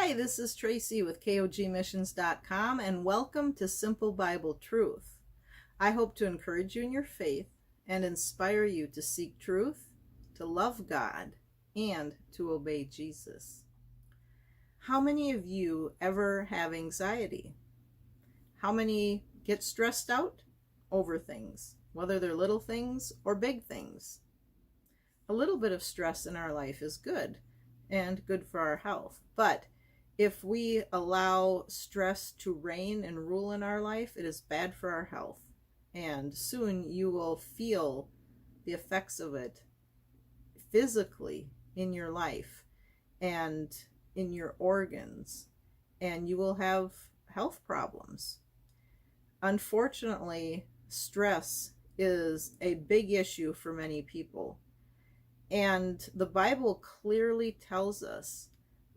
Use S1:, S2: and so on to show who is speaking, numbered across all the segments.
S1: Hi, this is Tracy with KOGmissions.com, and welcome to Simple Bible Truth. I hope to encourage you in your faith and inspire you to seek truth, to love God, and to obey Jesus. How many of you ever have anxiety? How many get stressed out over things, whether they're little things or big things? A little bit of stress in our life is good and good for our health. But if we allow stress to reign and rule in our life, it is bad for our health. And soon you will feel the effects of it physically in your life and in your organs, and you will have health problems. Unfortunately, stress is a big issue for many people. And the Bible clearly tells us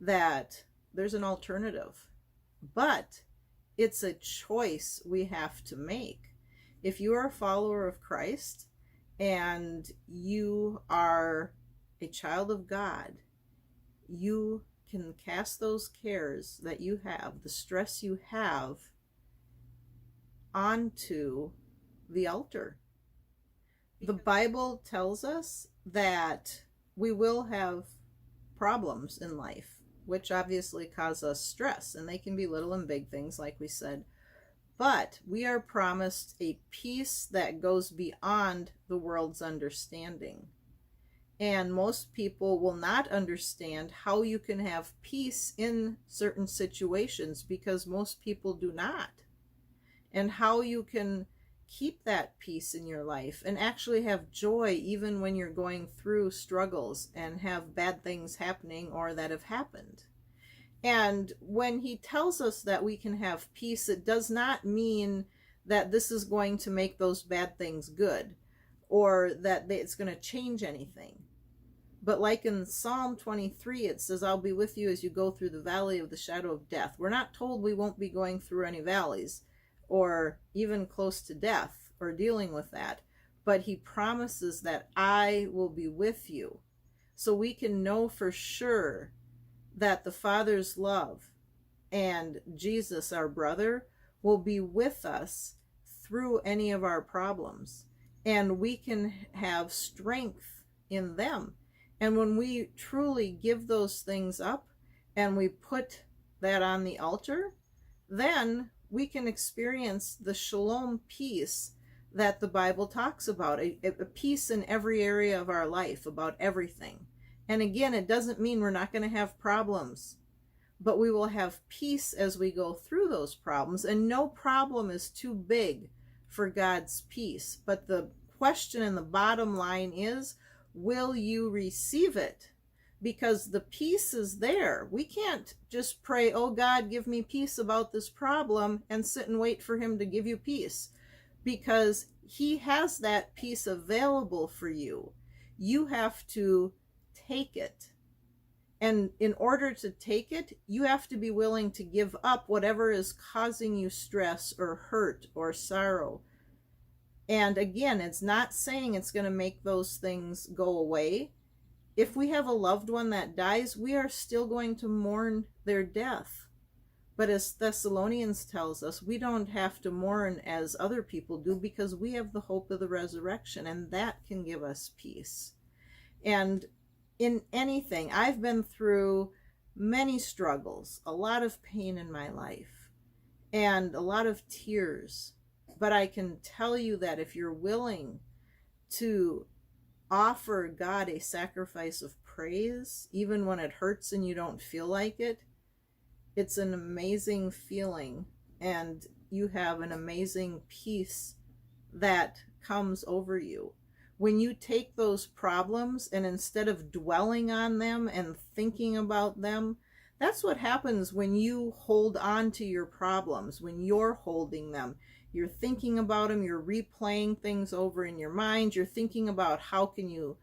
S1: that there's an alternative, but it's a choice we have to make. If you are a follower of Christ and you are a child of God, you can cast those cares that you have, the stress you have, onto the altar. The Bible tells us that we will have problems in life, which obviously cause us stress, and they can be little and big things, like we said. But we are promised a peace that goes beyond the world's understanding. And most people will not understand how you can have peace in certain situations, because most people do not. And how you can keep that peace in your life and actually have joy even when you're going through struggles and have bad things happening or that have happened. And when he tells us that we can have peace, it does not mean that this is going to make those bad things good or that it's going to change anything. But like in Psalm 23, it says, I'll be with you as you go through the valley of the shadow of death. We're not told we won't be going through any valleys or even close to death or dealing with that. But he promises that I will be with you. So we can know for sure that the Father's love and Jesus, our brother, will be with us through any of our problems. And we can have strength in them. And when we truly give those things up and we put that on the altar, then we can experience the shalom peace that the Bible talks about, a peace in every area of our life, about everything. And again, it doesn't mean we're not going to have problems, but we will have peace as we go through those problems. And no problem is too big for God's peace. But the question and the bottom line is, will you receive it? Because the peace is there. We can't just pray, oh God, give me peace about this problem, and sit and wait for him to give you peace. Because he has that peace available for you. You have to take it. And in order to take it, you have to be willing to give up whatever is causing you stress or hurt or sorrow. And again, it's not saying it's going to make those things go away. If we have a loved one that dies, we are still going to mourn their death. But as Thessalonians tells us, we don't have to mourn as other people do, because we have the hope of the resurrection, and that can give us peace. And in anything, I've been through many struggles, a lot of pain in my life, and a lot of tears. But I can tell you that if you're willing to offer God a sacrifice of praise, even when it hurts and you don't feel like it, it's an amazing feeling, and you have an amazing peace that comes over you. When you take those problems and instead of dwelling on them and thinking about them, that's what happens when you hold on to your problems, when you're holding them. You're thinking about them, you're replaying things over in your mind, you're thinking about how can you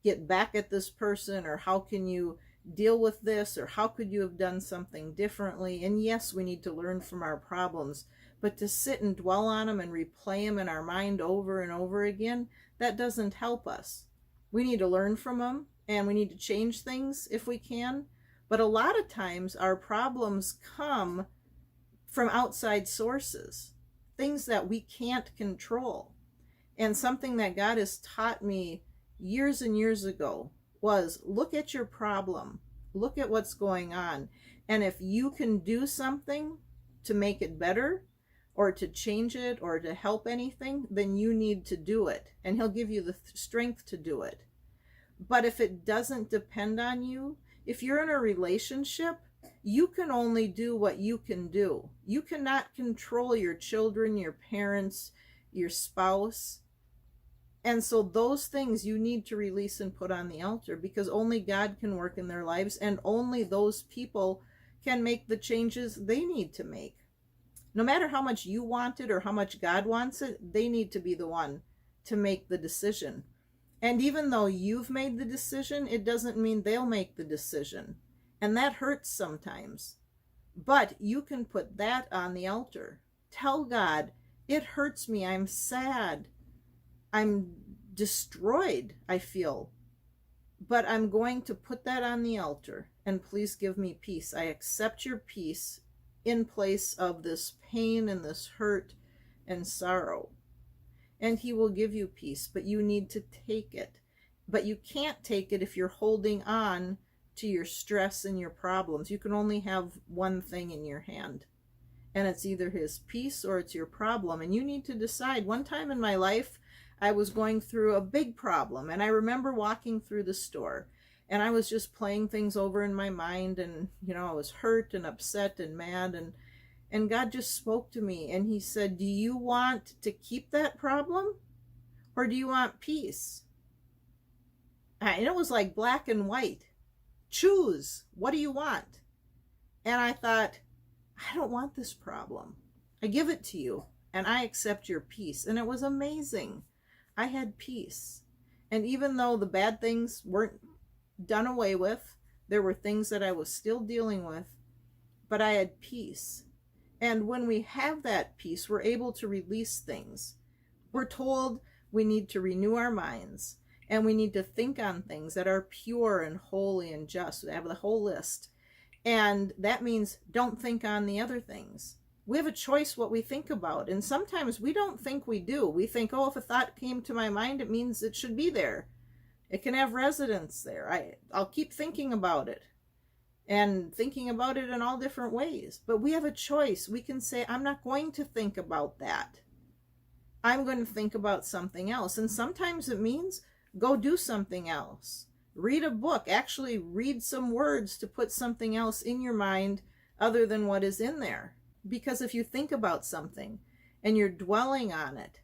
S1: get back at this person, or how can you deal with this, or how could you have done something differently. And yes, we need to learn from our problems, but to sit and dwell on them and replay them in our mind over and over again, that doesn't help us. We need to learn from them, and we need to change things if we can, But a lot of times our problems come from outside sources, things that we can't control. And something that God has taught me years and years ago was look at your problem, look at what's going on. And if you can do something to make it better or to change it or to help anything, then you need to do it. And He'll give you the strength to do it. But if it doesn't depend on you, if you're in a relationship, you can only do what you can do. You cannot control your children, your parents, your spouse. And so those things you need to release and put on the altar, because only God can work in their lives, and only those people can make the changes they need to make. No matter how much you want it or how much God wants it, they need to be the one to make the decision. And even though you've made the decision, it doesn't mean they'll make the decision. And that hurts sometimes. But you can put that on the altar. Tell God, it hurts me. I'm sad. I'm destroyed, I feel. But I'm going to put that on the altar. And please give me peace. I accept your peace in place of this pain and this hurt and sorrow. And He will give you peace, but you need to take it. But you can't take it if you're holding on to your stress and your problems. You can only have one thing in your hand, and it's either His peace or it's your problem. And you need to decide. One time in my life, I was going through a big problem, and I remember walking through the store, and I was just playing things over in my mind, and I was hurt and upset and mad, and God just spoke to me, and He said, do you want to keep that problem, or do you want peace? And it was like black and white. Choose. What do you want? And I thought, I don't want this problem. I give it to you, and I accept your peace. And it was amazing. I had peace. And even though the bad things weren't done away with, there were things that I was still dealing with, but I had peace. And when we have that peace, we're able to release things. We're told we need to renew our minds, and we need to think on things that are pure and holy and just. We have the whole list. And that means don't think on the other things. We have a choice what we think about. And sometimes we don't think we do. We think, oh, if a thought came to my mind, it means it should be there. It can have residence there. I'll keep thinking about it. And thinking about it in all different ways. But we have a choice. We can say, I'm not going to think about that. I'm going to think about something else. And sometimes it means go do something else. Read a book. Actually read some words to put something else in your mind other than what is in there. Because if you think about something and you're dwelling on it,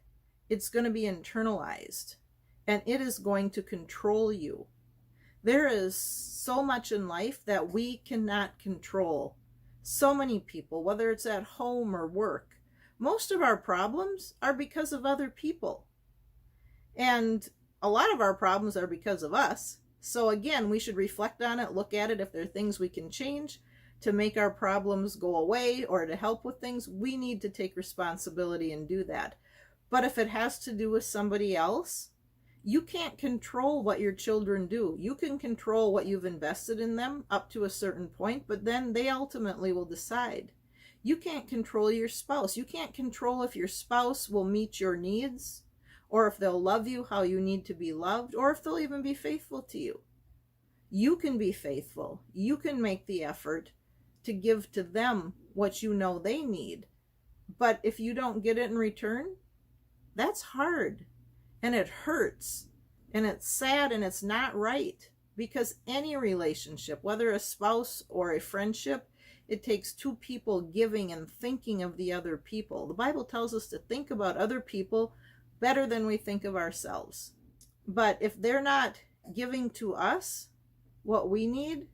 S1: it's going to be internalized. And it is going to control you. There is so much in life that we cannot control. So many people, whether it's at home or work, most of our problems are because of other people. And a lot of our problems are because of us. So again, we should reflect on it, look at it. If there are things we can change to make our problems go away or to help with things, we need to take responsibility and do that. But if it has to do with somebody else, you can't control what your children do. You can control what you've invested in them up to a certain point, but then they ultimately will decide. You can't control your spouse. You can't control if your spouse will meet your needs, or if they'll love you how you need to be loved, or if they'll even be faithful to you. You can be faithful. You can make the effort to give to them what you know they need. But if you don't get it in return, that's hard. And it hurts. And it's sad and it's not right. Because any relationship, whether a spouse or a friendship, it takes two people giving and thinking of the other people. The Bible tells us to think about other people better than we think of ourselves. But if they're not giving to us what we need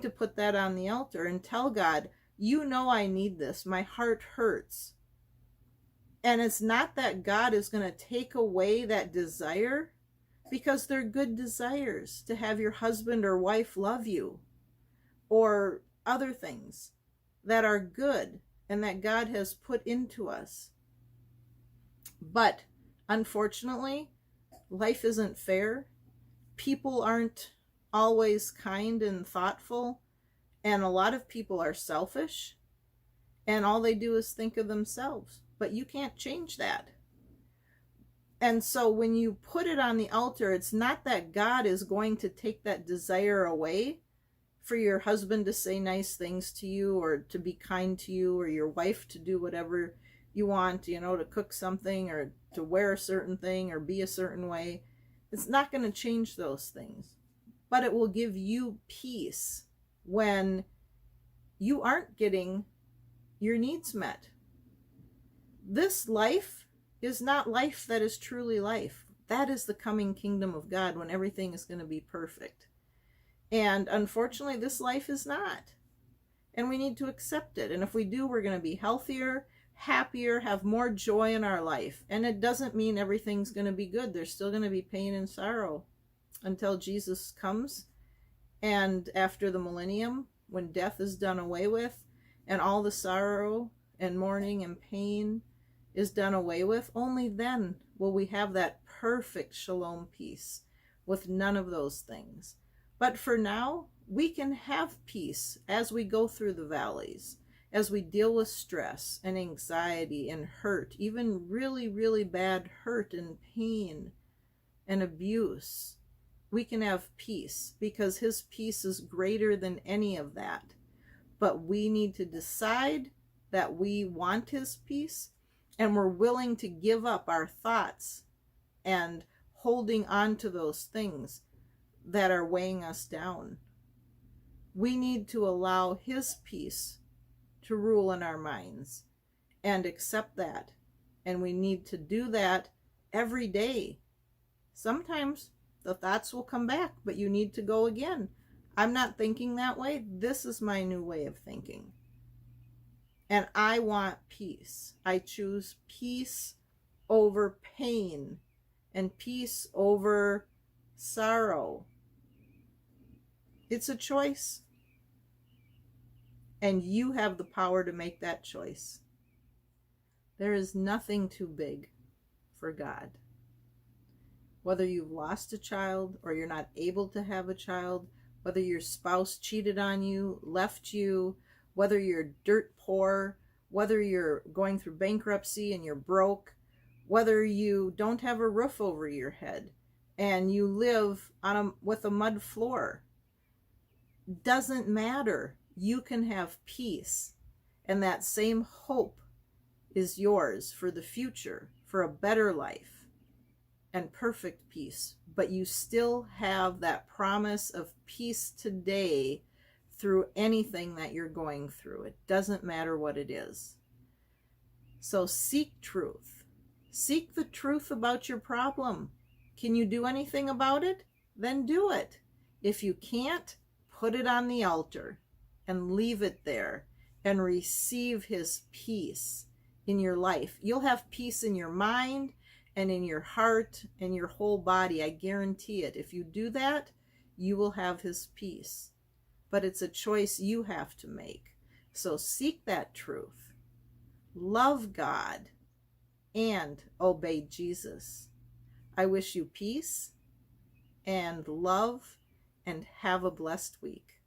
S1: to put that on the altar and tell God, you know I need this. My heart hurts. And it's not that God is going to take away that desire, because they're good desires to have your husband or wife love you, or other things that are good and that God has put into us. But unfortunately, life isn't fair. People aren't always kind and thoughtful. And a lot of people are selfish, and all they do is think of themselves. But you can't change that. And so when you put it on the altar, it's not that God is going to take that desire away for your husband to say nice things to you, or to be kind to you, or your wife to do whatever you want, to cook something, or to wear a certain thing, or be a certain way. It's not going to change those things. But it will give you peace when you aren't getting your needs met. This life is not life that is truly life. That is the coming kingdom of God, when everything is going to be perfect. And unfortunately, this life is not. And we need to accept it. And if we do, we're going to be healthier, happier, have more joy in our life. And it doesn't mean everything's going to be good. There's still going to be pain and sorrow until Jesus comes. And after the millennium, when death is done away with, and all the sorrow and mourning and pain is done away with, only then will we have that perfect shalom peace with none of those things. But for now, we can have peace as we go through the valleys, as we deal with stress and anxiety and hurt, even really, really bad hurt and pain and abuse. We can have peace because his peace is greater than any of that. But we need to decide that we want his peace, and we're willing to give up our thoughts and holding on to those things that are weighing us down. We need to allow his peace to rule in our minds and accept that. And we need to do that every day. Sometimes the thoughts will come back, but you need to go again. I'm not thinking that way. This is my new way of thinking. And I want peace. I choose peace over pain and peace over sorrow. It's a choice. And you have the power to make that choice. There is nothing too big for God. Whether you've lost a child or you're not able to have a child, whether your spouse cheated on you, left you, whether you're dirt poor, whether you're going through bankruptcy and you're broke, whether you don't have a roof over your head and you live with a mud floor, doesn't matter. You can have peace, and that same hope is yours for the future, for a better life and perfect peace. But you still have that promise of peace today through anything that you're going through. It doesn't matter what it is. So seek truth. Seek the truth about your problem. Can you do anything about it? Then do it. If you can't, put it on the altar and leave it there and receive his peace in your life. You'll have peace in your mind and in your heart and your whole body. I guarantee it. If you do that, you will have his peace. But it's a choice you have to make. So seek that truth. Love God and obey Jesus. I wish you peace and love, and have a blessed week.